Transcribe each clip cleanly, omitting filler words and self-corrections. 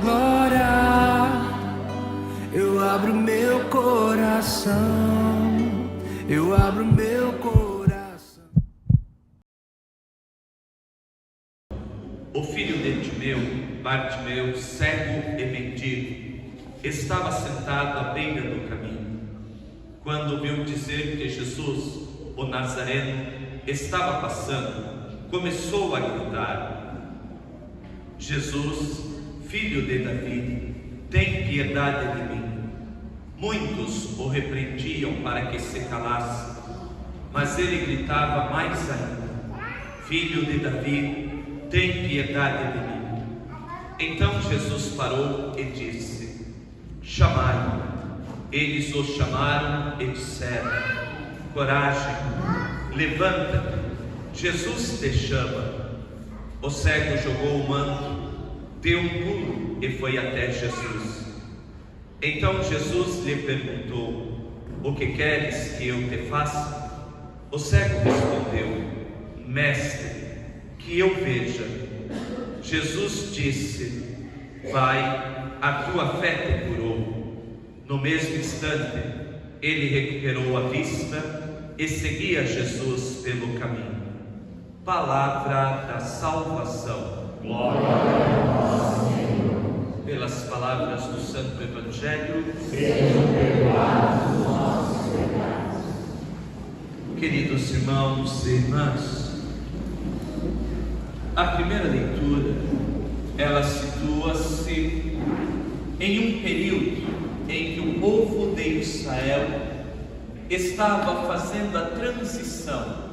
glória. Eu abro meu coração, eu abro meu coração. O filho de Timeu, Bartimeu, cego e mendigo, estava sentado à beira do caminho. Quando ouviu dizer que Jesus, o Nazareno, estava passando, começou a gritar: Jesus, filho de Davi, tem piedade de mim. Muitos o repreendiam para que se calasse, mas ele gritava mais ainda: Filho de Davi, tem piedade de mim. Então Jesus parou e disse: Chamai-o. Eles o chamaram e disseram: Coragem, levanta-te, Jesus te chama. O cego jogou o manto, deu um pulo e foi até Jesus. Então Jesus lhe perguntou: O que queres que eu te faça? O cego respondeu: Mestre, que eu veja. Jesus disse: Vai, a tua fé te curou. No mesmo instante, ele recuperou a vista e seguia Jesus pelo caminho. Palavra da salvação. Glória a Deus, Senhor. Pelas palavras do Santo Evangelho, Sejam perdoados os nossos pecados. queridos irmãos e irmãs, a primeira leitura, ela situa-se em um período em que o povo de Israel estava fazendo a transição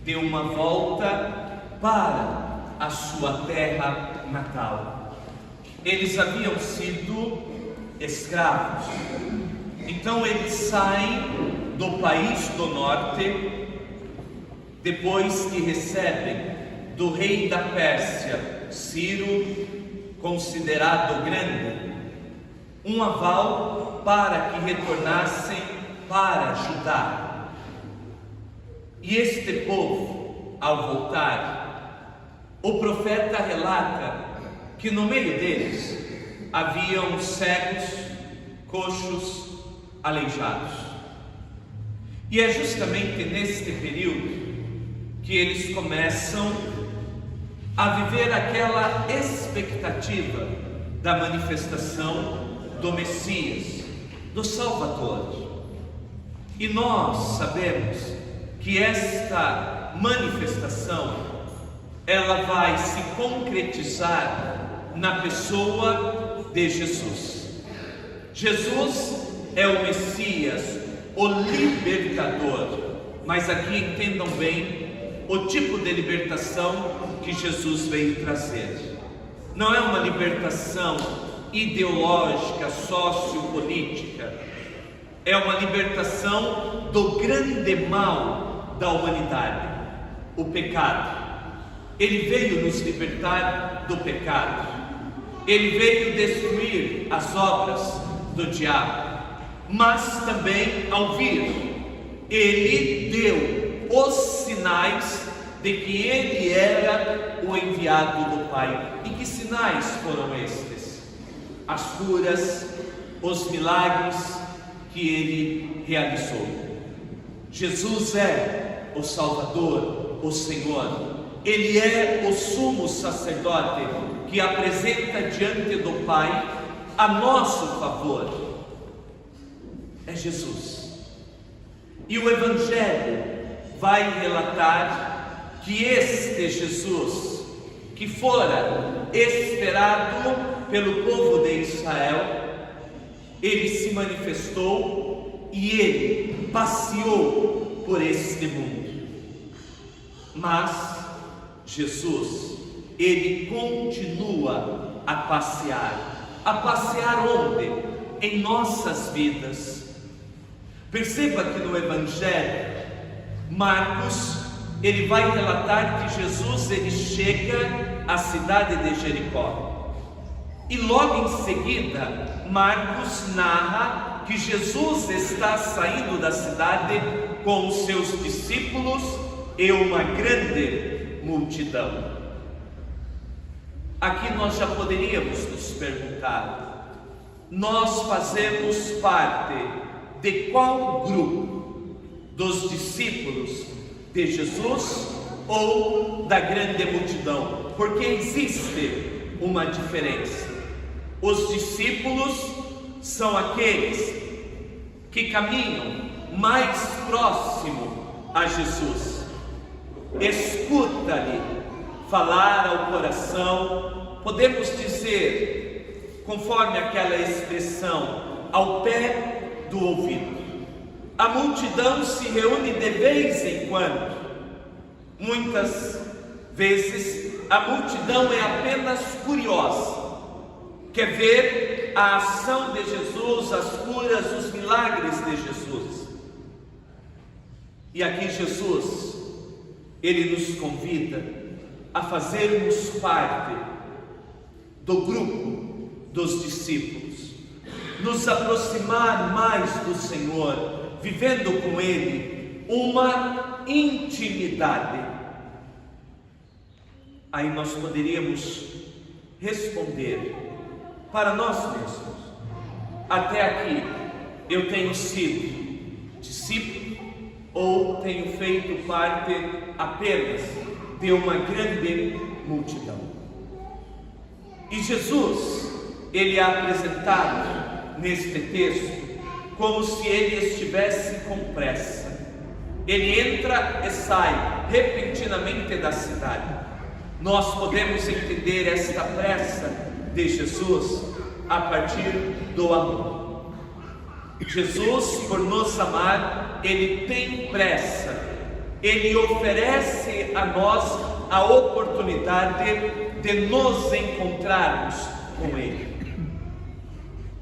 de uma volta para a sua terra natal. Eles haviam sido escravos, então eles saem do país do norte depois que recebem do rei da Pérsia, Ciro, considerado grande, um aval para que retornassem para Judá. E este povo, ao voltar, o profeta relata que no meio deles haviam cegos, coxos, aleijados. E é justamente neste período que eles começam a viver aquela expectativa da manifestação do Messias, do Salvador. E nós sabemos que esta manifestação, ela vai se concretizar na pessoa de Jesus. Jesus é o Messias, o libertador, mas aqui entendam bem o tipo de libertação que Jesus veio trazer. Não é uma libertação ideológica, sociopolítica, é uma libertação do grande mal da humanidade, o pecado. Ele veio nos libertar do pecado, ele veio destruir as obras do diabo, mas também, ao vir, ele deu os sinais de que ele era o enviado do Pai. E que sinais foram estes? As curas, os milagres que ele realizou. Jesus é o Salvador, o Senhor. Ele é o sumo sacerdote que apresenta diante do Pai a nosso favor. É Jesus. E o Evangelho vai relatar que este Jesus, que fora esperado pelo povo de Israel, ele se manifestou e ele passeou por este mundo. Mas Jesus, ele continua a passear. A passear onde? Em nossas vidas. Perceba que no Evangelho, Marcos, ele vai relatar que Jesus, ele chega à cidade de Jericó. E logo em seguida, Marcos narra que Jesus está saindo da cidade com os seus discípulos e uma grande multidão. Aqui nós já poderíamos nos perguntar: nós fazemos parte de qual grupo? Dos discípulos de Jesus ou da grande multidão? Porque existe uma diferença. Os discípulos são aqueles que caminham mais próximo a Jesus, escuta-lhe falar ao coração, podemos dizer, conforme aquela expressão, ao pé do ouvido. A multidão se reúne de vez em quando. Muitas vezes a multidão é apenas curiosa, quer ver a ação de Jesus, as curas, os milagres de Jesus. E aqui Jesus, Ele nos convida a fazermos parte do grupo dos discípulos, nos aproximar mais do Senhor, vivendo com Ele uma intimidade. Aí nós poderíamos responder para nós mesmos: até aqui eu tenho sido discípulo ou tenho feito parte apenas de uma grande multidão? E Jesus, Ele é apresentado neste texto como se Ele estivesse com pressa. Ele entra e sai repentinamente da cidade. Nós podemos entender esta pressa de Jesus a partir do amor. Jesus, por nos amar, Ele tem pressa. Ele oferece a nós a oportunidade de nos encontrarmos com Ele.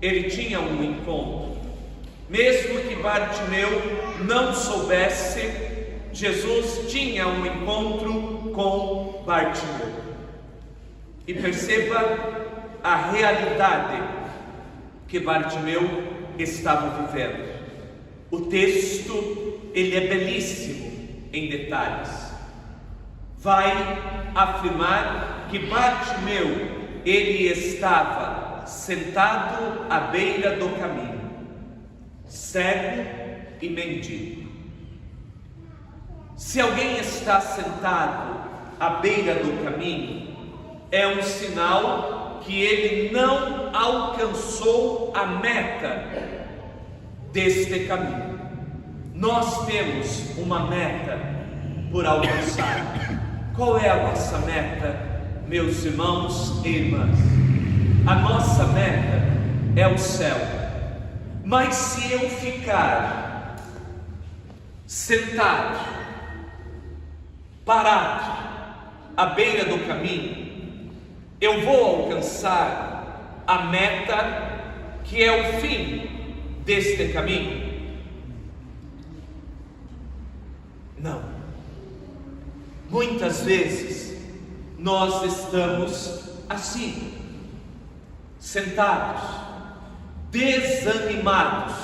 Ele tinha um encontro. Mesmo que Bartimeu não soubesse, Jesus tinha um encontro com Bartimeu. E perceba a realidade que Bartimeu estava vivendo. O texto, ele é belíssimo em detalhes. Vai afirmar que Bartimeu, ele estava sentado à beira do caminho, cego e mendigo. Se alguém está sentado à beira do caminho, é um sinal que ele não alcançou a meta deste caminho. Nós temos uma meta por alcançar. Qual é a nossa meta, meus irmãos e irmãs? A nossa meta é o céu. Mas se eu ficar sentado, parado, à beira do caminho, eu vou alcançar a meta que é o fim deste caminho? Não. Muitas vezes nós estamos assim, sentados, desanimados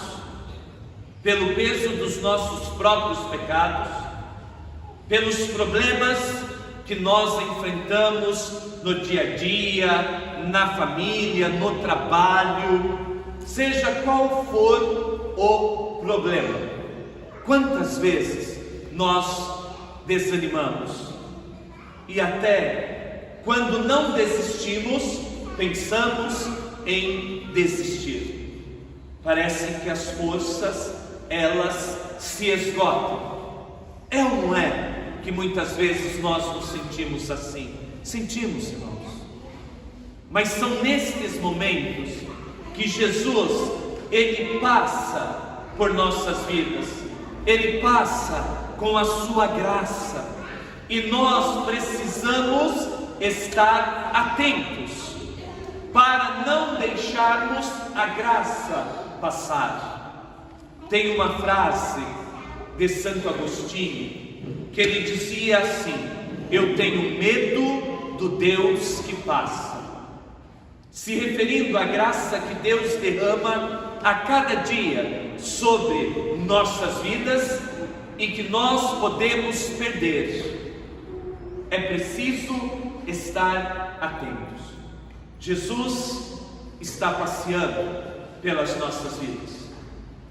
pelo peso dos nossos próprios pecados, pelos problemas que nós enfrentamos no dia a dia, na família, no trabalho, seja qual for o problema. Quantas vezes nós desanimamos e até quando não desistimos, pensamos em desistir. Parece que as forças, elas se esgotam. É ou não é que muitas vezes nós nos sentimos assim? Sentimos, irmãos. Mas são nestes momentos que Jesus, Ele passa por nossas vidas. Ele passa com a sua graça. E nós precisamos estar atentos para não deixarmos a graça passar. Tem uma frase de Santo Agostinho que ele dizia assim: eu tenho medo do Deus que passa, se referindo à graça que Deus derrama a cada dia sobre nossas vidas e que nós podemos perder. É preciso estar atentos. Jesus está passeando pelas nossas vidas.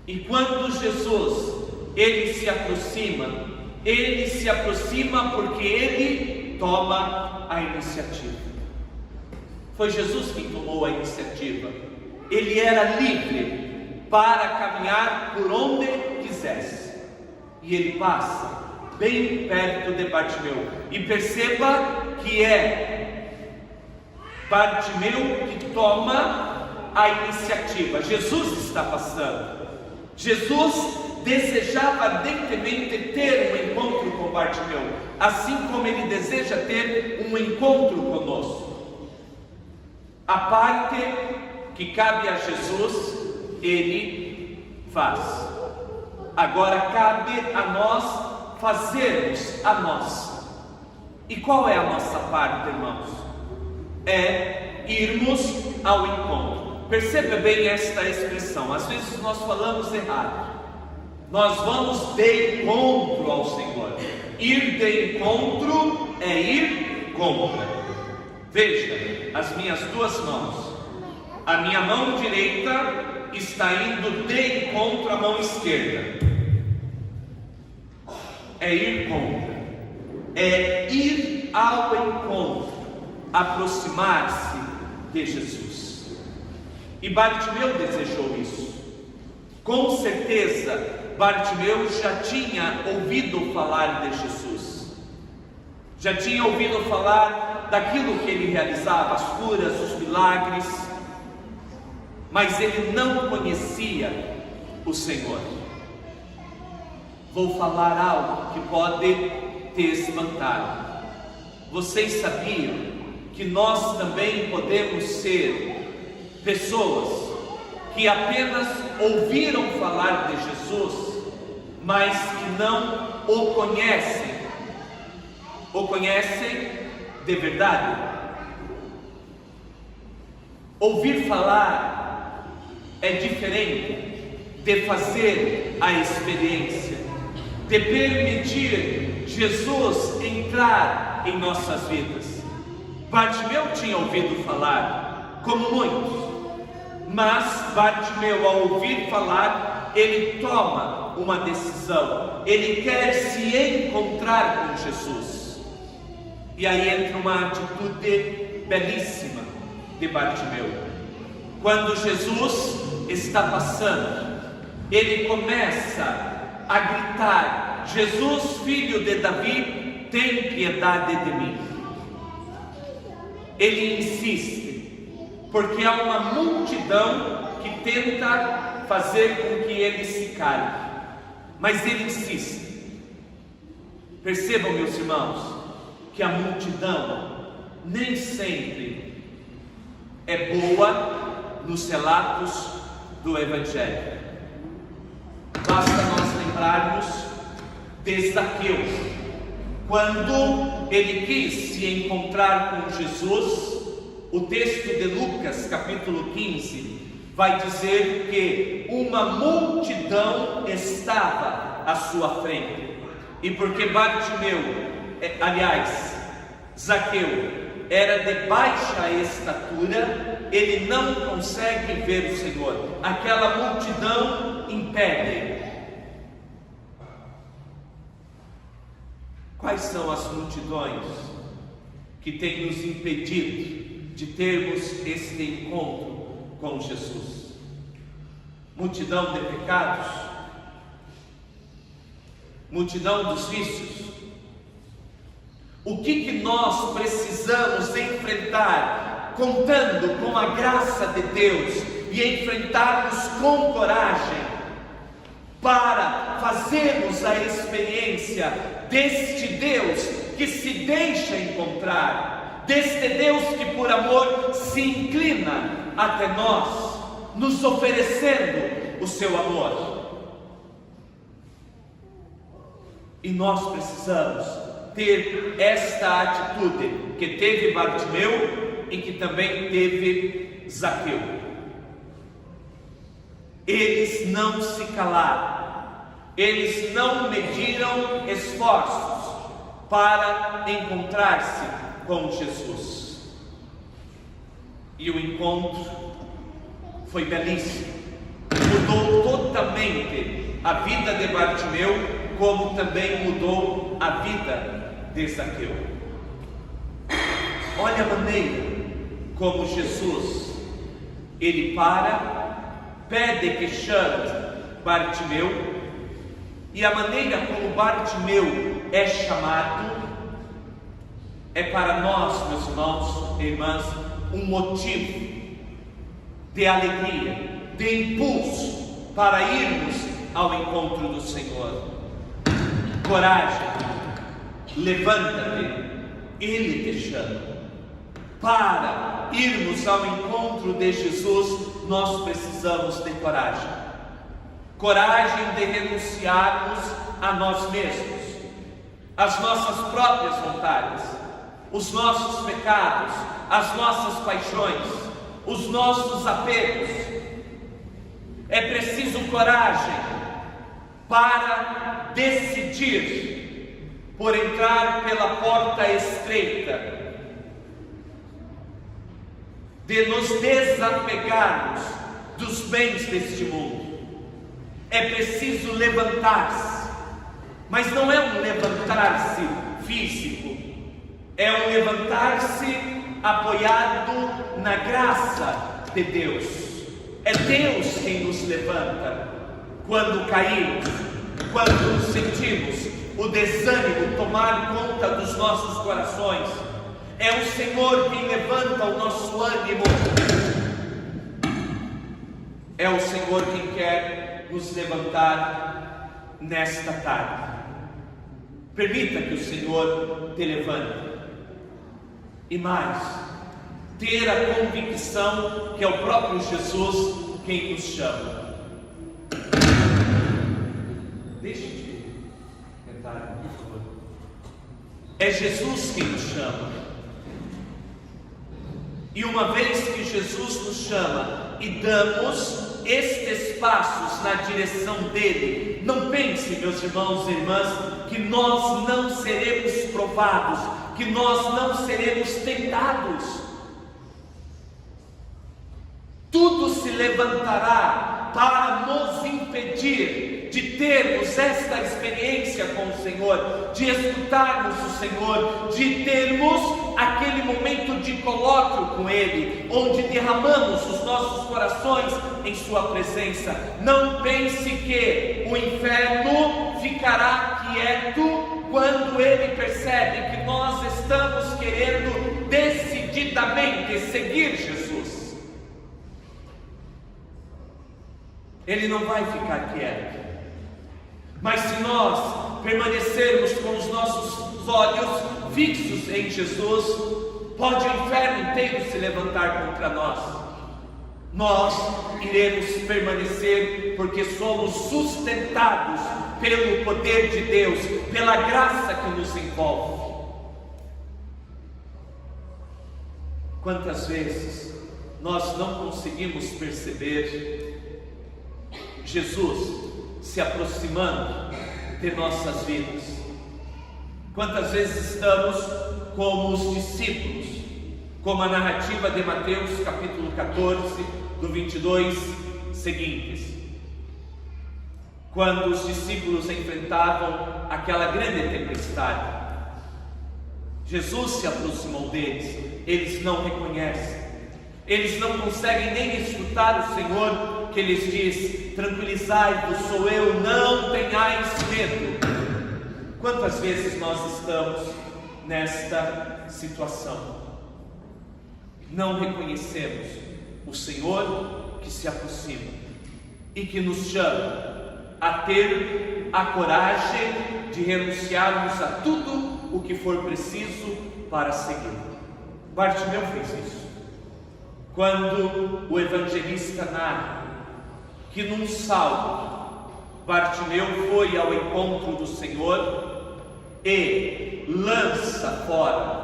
E quando Jesus, ele se aproxima porque ele toma a iniciativa. Foi Jesus quem tomou a iniciativa. Ele era livre para caminhar por onde quisesse. E ele passa bem perto de Bartimeu. E perceba que é Bartimeu que toma a iniciativa. Jesus está passando. Jesus desejava ardentemente ter um encontro com Bartimeu, assim como ele deseja ter um encontro conosco. A parte que cabe a Jesus, ele faz. Agora cabe a nós fazermos a nossa. E qual é a nossa parte, irmãos? É irmos ao encontro. Perceba bem esta expressão. Às vezes nós falamos errado. Nós vamos de encontro ao Senhor. Ir de encontro é ir contra. Veja, as minhas duas mãos. A minha mão direita está indo de encontro à mão esquerda. É ir contra. É ir ao encontro. Aproximar-se de Jesus. E Bartimeu desejou isso. Com certeza, Bartimeu já tinha ouvido falar de Jesus. Já tinha ouvido falar daquilo que ele realizava, as curas, os milagres. Mas ele não conhecia o Senhor. Vou falar algo que pode te espantar. Vocês sabiam que nós também podemos ser pessoas que apenas ouviram falar de Jesus, mas que não o conhecem. O conhecem de verdade. Ouvir falar é diferente de fazer a experiência, de permitir Jesus entrar em nossas vidas. Bartimeu tinha ouvido falar, como muitos. Mas Bartimeu, ao ouvir falar, ele toma uma decisão. Ele quer se encontrar com Jesus. E aí entra uma atitude belíssima de Bartimeu. Quando Jesus está passando, ele começa a gritar: Jesus, filho de Davi, tem piedade de mim. Ele insiste, porque há uma multidão que tenta fazer com que ele se cale, mas ele insiste. Percebam, meus irmãos, que a multidão nem sempre é boa nos relatos do Evangelho. Basta nós lembrarmos de Zaqueu, quando ele quis se encontrar com Jesus. O texto de Lucas, capítulo 15, vai dizer que uma multidão estava à sua frente. E porque Zaqueu era de baixa estatura, ele não consegue ver o Senhor. Aquela multidão impede. Quais são as multidões que têm nos impedido de termos este encontro com Jesus? Multidão de pecados, multidão dos vícios. O que nós precisamos enfrentar, contando com a graça de Deus, e enfrentarmos com coragem, para fazermos a experiência deste Deus que se deixa encontrar, deste Deus que por amor se inclina até nós, nos oferecendo o seu amor. E nós precisamos ter esta atitude que teve Bartimeu e que também teve Zaqueu. Eles não se calaram, eles não mediram esforços para encontrar-se com Jesus. E o encontro foi belíssimo. Mudou totalmente a vida de Bartimeu, como também mudou a vida de Zaqueu. Olha a maneira como Jesus, ele pede que chame Bartimeu, e a maneira como Bartimeu é chamado é para nós, meus irmãos e irmãs, um motivo de alegria, de impulso para irmos ao encontro do Senhor. Coragem, levanta-te, Ele te chama. Para irmos ao encontro de Jesus, nós precisamos de coragem. Coragem de renunciarmos a nós mesmos, as nossas próprias vontades, os nossos pecados, as nossas paixões, os nossos apegos. É preciso coragem para decidir por entrar pela porta estreita, de nos desapegarmos dos bens deste mundo. É preciso levantar-se, mas não é um levantar-se físico, é um levantar-se apoiado na graça de Deus. É Deus quem nos levanta quando caímos, quando sentimos o desânimo tomar conta dos nossos corações. É o Senhor quem levanta o nosso ânimo. É o Senhor quem quer nos levantar nesta tarde. Permita que o Senhor te levante. E mais, ter a convicção que é o próprio Jesus quem nos chama. Deixe de cantar, por favor. É Jesus quem nos chama. E uma vez que Jesus nos chama e damos estes passos na direção dele, não pense, meus irmãos e irmãs, que nós não seremos provados, que nós não seremos tentados. Tudo se levantará para nos impedir de termos esta experiência com o Senhor, de escutarmos o Senhor, de termos aquele momento de colóquio com Ele, onde derramamos os nossos corações em Sua presença. Não pense que o inferno ficará quieto quando ele percebe que nós estamos querendo decididamente seguir Jesus. Ele não vai ficar quieto. Mas se nós permanecermos com os nossos olhos fixos em Jesus, pode o inferno inteiro se levantar contra nós. Nós iremos permanecer porque somos sustentados pelo poder de Deus, pela graça que nos envolve. Quantas vezes nós não conseguimos perceber Jesus se aproximando de nossas vidas? Quantas vezes estamos como os discípulos, como a narrativa de Mateus capítulo 14, do 22 seguintes, quando os discípulos enfrentavam aquela grande tempestade. Jesus se aproximou deles, eles não reconhecem, eles não conseguem nem escutar o Senhor que lhes diz: tranquilizai-vos, sou eu, não tenhais medo. Quantas vezes nós estamos nesta situação? Não reconhecemos o Senhor que se aproxima e que nos chama a ter a coragem de renunciarmos a tudo o que for preciso para seguir. Bartimeu fez isso. Quando o evangelista narra que num salto Bartimeu foi ao encontro do Senhor e lança fora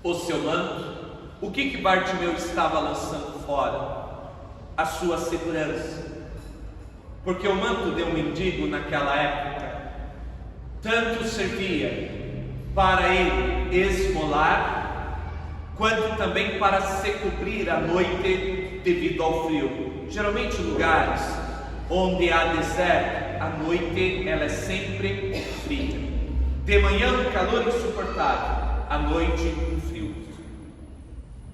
o seu manto, o que Bartimeu estava lançando fora? A sua segurança. Porque o manto de um mendigo naquela época tanto servia para ele esmolar, quanto também para se cobrir à noite devido ao frio. Geralmente lugares onde há deserto, à noite ela é sempre fria. De manhã um calor insuportável, à noite um frio.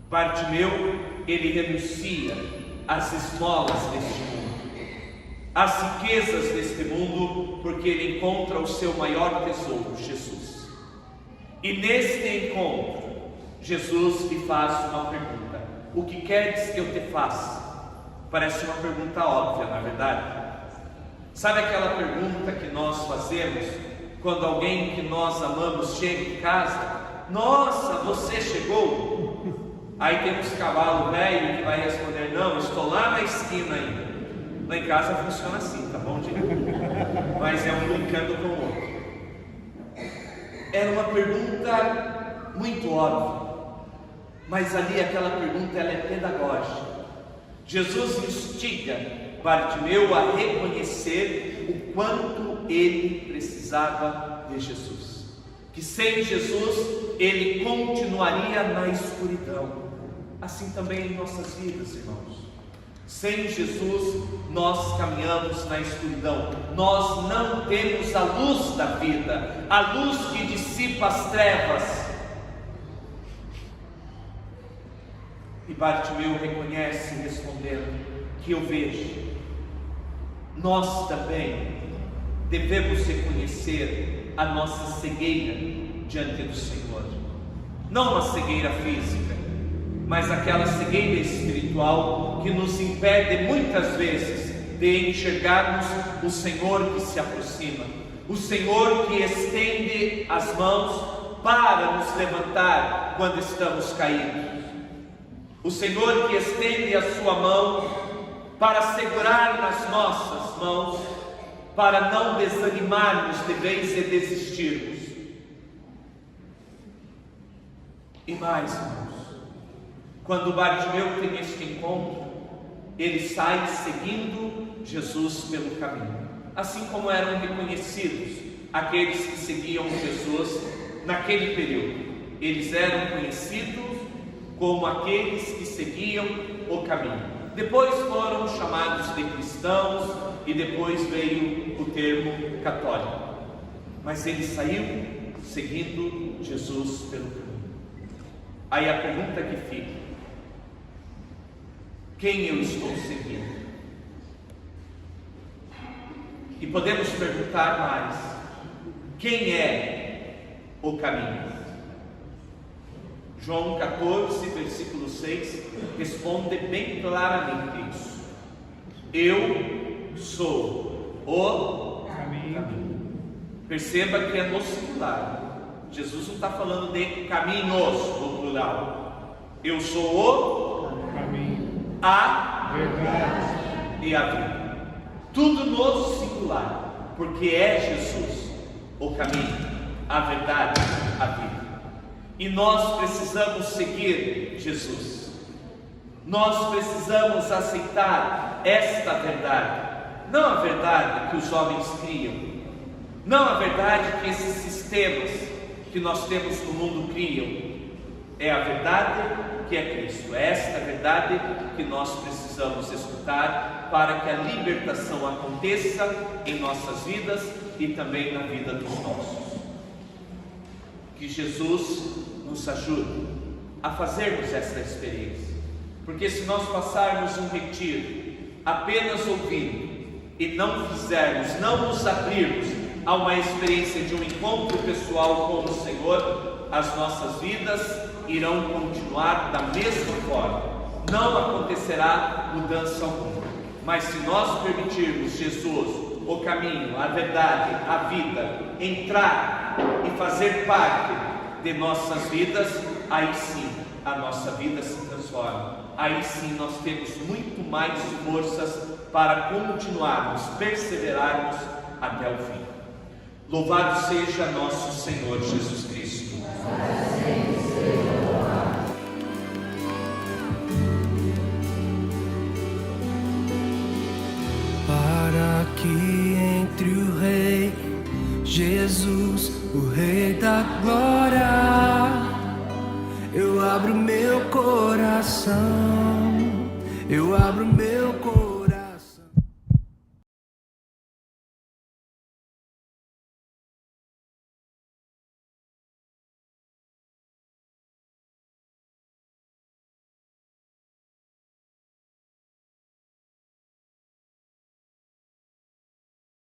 Bartimeu, ele renuncia às esmolas deste mundo, às riquezas deste mundo, porque ele encontra o seu maior tesouro, Jesus. E neste encontro, Jesus lhe faz uma pergunta: o que queres que eu te faça? Parece uma pergunta óbvia, na verdade. Sabe aquela pergunta que nós fazemos quando alguém que nós amamos chega em casa? Nossa, você chegou? Aí temos cavalo velho que vai responder: não, estou lá na esquina ainda. Lá em casa funciona assim, tá bom, gente? Mas é um brincando com o outro. Era uma pergunta muito óbvia, mas ali aquela pergunta ela é pedagógica. Jesus instiga Bartimeu a reconhecer o quanto ele precisava de Jesus, que sem Jesus ele continuaria na escuridão. Assim também em nossas vidas, irmãos. Sem Jesus nós caminhamos na escuridão. Nós não temos a luz da vida, a luz que dissipa as trevas. E Bartimeu reconhece respondendo que eu vejo. Nós também devemos reconhecer a nossa cegueira diante do Senhor. Não uma cegueira física, mas aquela cegueira espiritual que nos impede muitas vezes de enxergarmos o Senhor que se aproxima, o Senhor que estende as mãos para nos levantar quando estamos caídos, o Senhor que estende a sua mão para segurar nas nossas mãos, para não desanimarmos de vez e desistirmos. E mais, irmãos, quando Bartimeu tem este encontro, ele sai seguindo Jesus pelo caminho, assim como eram reconhecidos aqueles que seguiam Jesus naquele período. Eles eram conhecidos como aqueles que seguiam o caminho. Depois foram chamados de cristãos e depois veio o termo católico. Mas ele saiu seguindo Jesus pelo caminho. Aí a pergunta que fica: quem eu estou seguindo? E podemos perguntar mais: quem é o caminho? João 14, versículo 6 responde bem claramente isso: eu sou o caminho. Perceba que é no singular. Jesus não está falando de caminhos no plural. Eu sou o caminho, a verdade e a vida. Tudo no singular, porque é Jesus o caminho, a verdade, a vida. E nós precisamos seguir Jesus. Nós precisamos aceitar esta verdade. Não a verdade que os homens criam, não a verdade que esses sistemas que nós temos no mundo criam. É a verdade que é Cristo. É esta verdade que nós precisamos escutar para que a libertação aconteça em nossas vidas e também na vida dos nossos. Que Jesus nos ajude a fazermos essa experiência, porque se nós passarmos um retiro apenas ouvindo e não fizermos, não nos abrirmos a uma experiência de um encontro pessoal com o Senhor, as nossas vidas irão continuar da mesma forma, não acontecerá mudança alguma. Mas se nós permitirmos Jesus, o caminho, a verdade, a vida, entrar e fazer parte de nossas vidas, aí sim a nossa vida se transforma. Aí sim nós temos muito mais forças para continuarmos, perseverarmos até o fim. Louvado seja nosso Senhor Jesus Cristo. Para que entre o Rei Jesus, o Rei da Glória. Eu abro meu coração, eu abro meu coração.